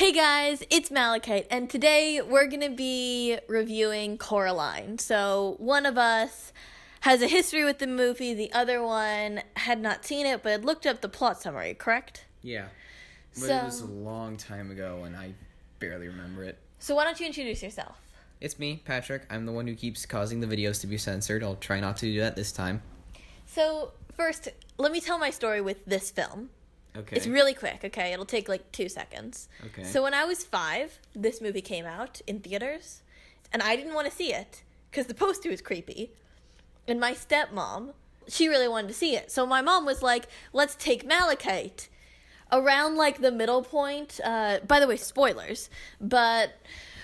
Hey guys, it's Malachite, and today we're going to be reviewing Coraline. So, one of us has a history with the movie, the other one had not seen it, but had looked up the plot summary, correct? Yeah, but it was a long time ago, and I barely remember it. So why don't you introduce yourself? It's me, Patrick. I'm the one who keeps causing the videos to be censored. I'll try not to do that this time. So, first, let me tell my story with this film. Okay. It's really quick, okay? It'll take like 2 seconds. Okay. So when I was 5, this movie came out in theaters, and I didn't want to see it because the poster was creepy. And my stepmom, she really wanted to see it. So my mom was like, let's take Malachite. Around like the middle point, by the way, spoilers, but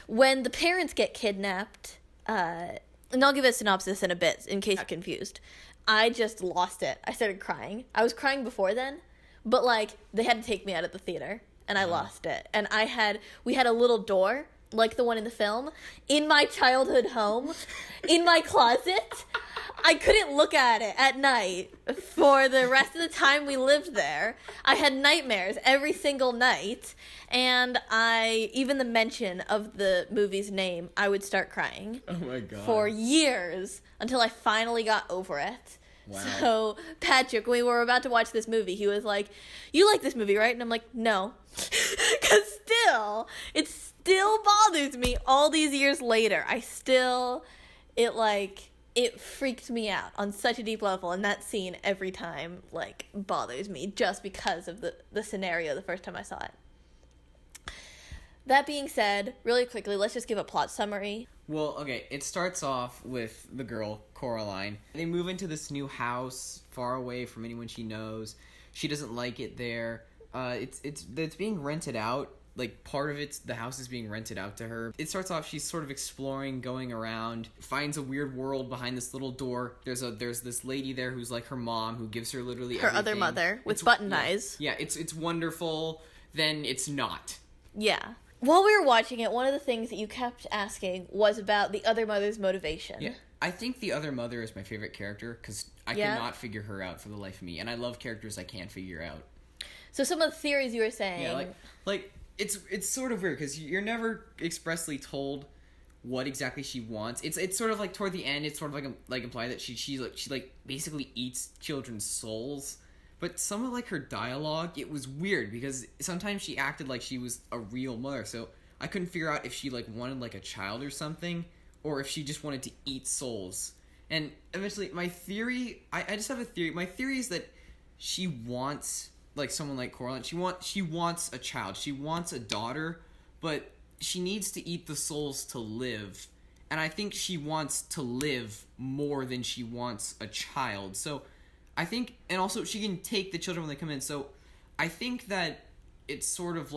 when the parents get kidnapped, and I'll give a synopsis in a bit in case you're confused, I just lost it. I started crying. I was crying before then. But, like, they had to take me out of the theater, and I lost it. And we had a little door, like the one in the film, in my childhood home, in my closet. I couldn't look at it at night for the rest of the time we lived there. I had nightmares every single night, and even the mention of the movie's name, I would start crying. Oh my god. For years, until I finally got over it. Wow. So, Patrick, when we were about to watch this movie, he was like, you like this movie, right? And I'm like, no. Because it still bothers me all these years later. It freaked me out on such a deep level. And that scene every time, bothers me just because of the scenario the first time I saw it. That being said, really quickly, let's just give a plot summary. Well, okay, it starts off with the girl, Coraline. They move into this new house, far away from anyone she knows. She doesn't like it there. It's being rented out. Like, part of the house is being rented out to her. It starts off, she's sort of exploring, going around, finds a weird world behind this little door. There's this lady there who's like her mom, who gives her literally her everything. Other mother with button eyes. Yeah, it's wonderful. Then it's not. Yeah. While we were watching it, one of the things that you kept asking was about the other mother's motivation. Yeah. I think the other mother is my favorite character because I cannot figure her out for the life of me. And I love characters I can't figure out. So some of the theories you were saying... Yeah, like it's sort of weird because you're never expressly told what exactly she wants. It's sort of like toward the end, it's sort of like implied that she basically eats children's souls. But some of, her dialogue, it was weird, because sometimes she acted like she was a real mother, so I couldn't figure out if she, wanted, a child or something, or if she just wanted to eat souls. And eventually, my theory, I just have a theory, my theory is that she wants, someone like Coraline, she wants a child, she wants a daughter, but she needs to eat the souls to live, and I think she wants to live more than she wants a child, so... I think, and also she can take the children when they come in, so I think that it's sort of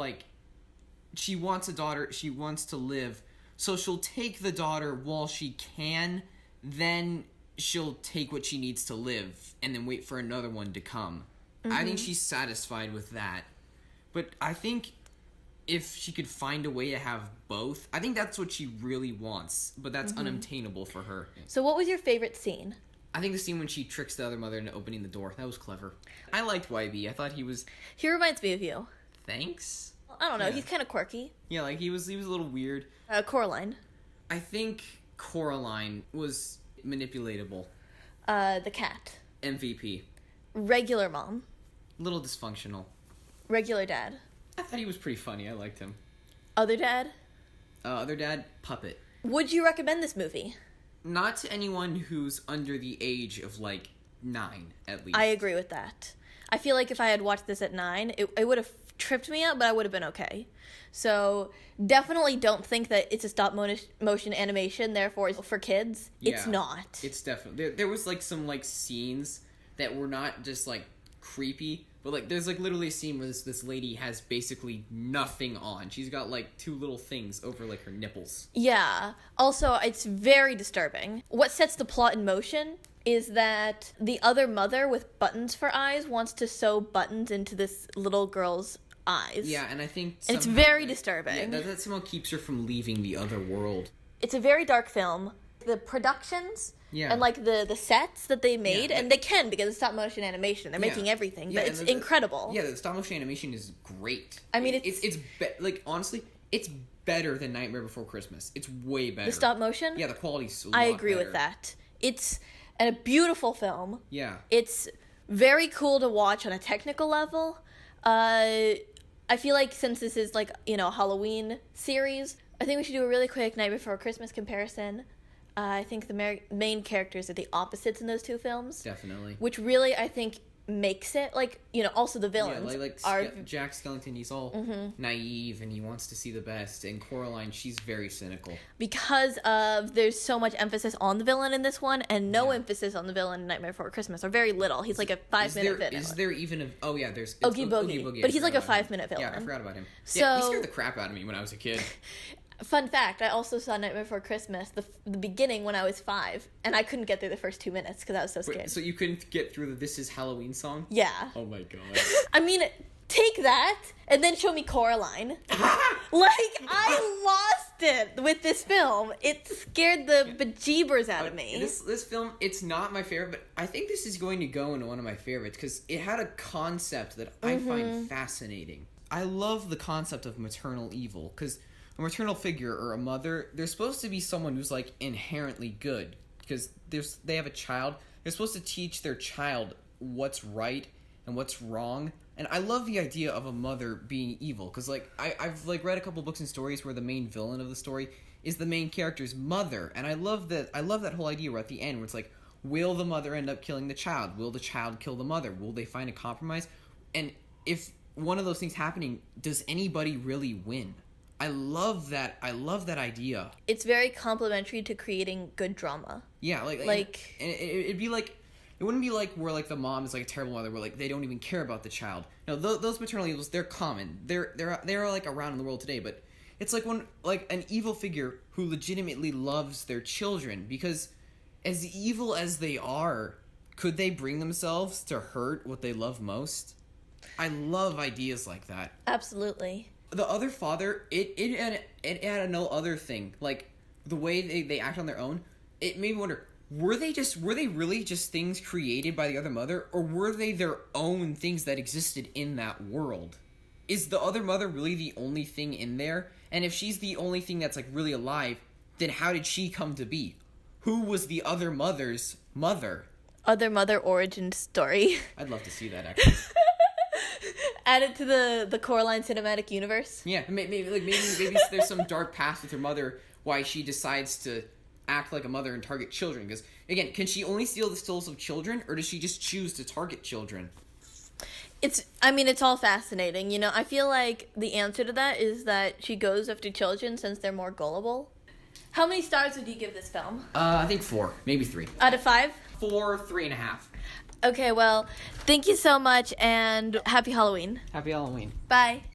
she wants a daughter, she wants to live, so she'll take the daughter while she can, then she'll take what she needs to live, and then wait for another one to come. Mm-hmm. I think she's satisfied with that, but I think if she could find a way to have both, I think that's what she really wants, but that's unobtainable for her. So what was your favorite scene? I think the scene when she tricks the other mother into opening the door, that was clever. I liked YB. I thought he was... He reminds me of you. Thanks? I don't know. Yeah. He's kind of quirky. Yeah, he was a little weird. Coraline. I think Coraline was manipulatable. The cat. MVP. Regular mom. Little dysfunctional. Regular dad. I thought he was pretty funny. I liked him. Other dad? Other dad, puppet. Would you recommend this movie? Not to anyone who's under the age of, 9, at least. I agree with that. I feel like if I had watched this at 9, it would have tripped me up, but I would have been okay. So, definitely don't think that it's a stop-motion animation, therefore it's for kids. Yeah, it's not. It's definitely... There was, some scenes that were not just, creepy, but, there's, literally a scene where this lady has basically nothing on. She's got, 2 little things over, her nipples. Yeah. Also, it's very disturbing. What sets the plot in motion is that the other mother with buttons for eyes wants to sew buttons into this little girl's eyes. Yeah, and I think... And it's very disturbing. Yeah, that somehow keeps her from leaving the other world. It's a very dark film. the productions Yeah. and like the sets that they made, Yeah. and they can because it's stop motion animation. They're Yeah. making everything, Yeah, but and it's incredible. Yeah, the stop motion animation is great. I mean, like honestly, it's better than Nightmare Before Christmas. It's way better. The stop motion. Yeah, the quality's. I agree with that. It's a beautiful film. Yeah. It's very cool to watch on a technical level. I feel like since this is like, you know, a Halloween series, I think we should do a really quick Night Before Christmas comparison. I think the main characters are the opposites in those two films. Definitely. Which really, I think, makes it, like, you know, also the villains are... Jack Skellington, he's all naive and he wants to see the best, and Coraline, she's very cynical. Because of, there's so much emphasis on the villain in this one, and no emphasis on the villain in Nightmare Before Christmas, or very little. He's like a 5-minute villain. Is there even a... Oh, yeah, there's... Oogie Boogie. But he's like a 5-minute villain. Yeah, I forgot about him. So, yeah, he scared the crap out of me when I was a kid. Fun fact, I also saw Nightmare Before Christmas, the beginning when I was 5, and I couldn't get through the first 2 minutes because I was so scared. Wait, so you couldn't get through the This Is Halloween song? Yeah. Oh my god. I mean, take that, and then show me Coraline. Like, I lost it with this film. It scared the bejeebers out of me. This film, it's not my favorite, but I think this is going to go into one of my favorites because it had a concept that I find fascinating. I love the concept of maternal evil because a maternal figure or a mother, they're supposed to be someone who's like inherently good because they have a child. They're supposed to teach their child what's right and what's wrong. And I love the idea of a mother being evil because like I've like read a couple books and stories where the main villain of the story is the main character's mother, and I love that whole idea where at the end where it's like, will the mother end up killing the child? Will the child kill the mother? Will they find a compromise? And if one of those things happening, does anybody really win? I love that idea. It's very complimentary to creating good drama. Yeah, like and it'd be like, it wouldn't be like where like the mom is like a terrible mother where like they don't even care about the child. No, those maternal evils, they're common. They're like around in the world today, but it's like one like an evil figure who legitimately loves their children, because as evil as they are, could they bring themselves to hurt what they love most? I love ideas like that. Absolutely. The Other Father, it had no other thing. Like, the way they act on their own, it made me wonder, were they really just things created by the other mother, or were they their own things that existed in that world? Is the other mother really the only thing in there? And if she's the only thing that's, like, really alive, then how did she come to be? Who was the other mother's mother? Other mother origin story. I'd love to see that, actually. Add it to the Coraline cinematic universe. Yeah, maybe there's some dark past with her mother why she decides to act like a mother and target children. Because again, can she only steal the souls of children, or does she just choose to target children? It's all fascinating. You know, I feel like the answer to that is that she goes after children since they're more gullible. How many stars would you give this film? I think 4, maybe 3. Out of 5? 4, 3.5. Okay, well, thank you so much, and happy Halloween. Happy Halloween. Bye.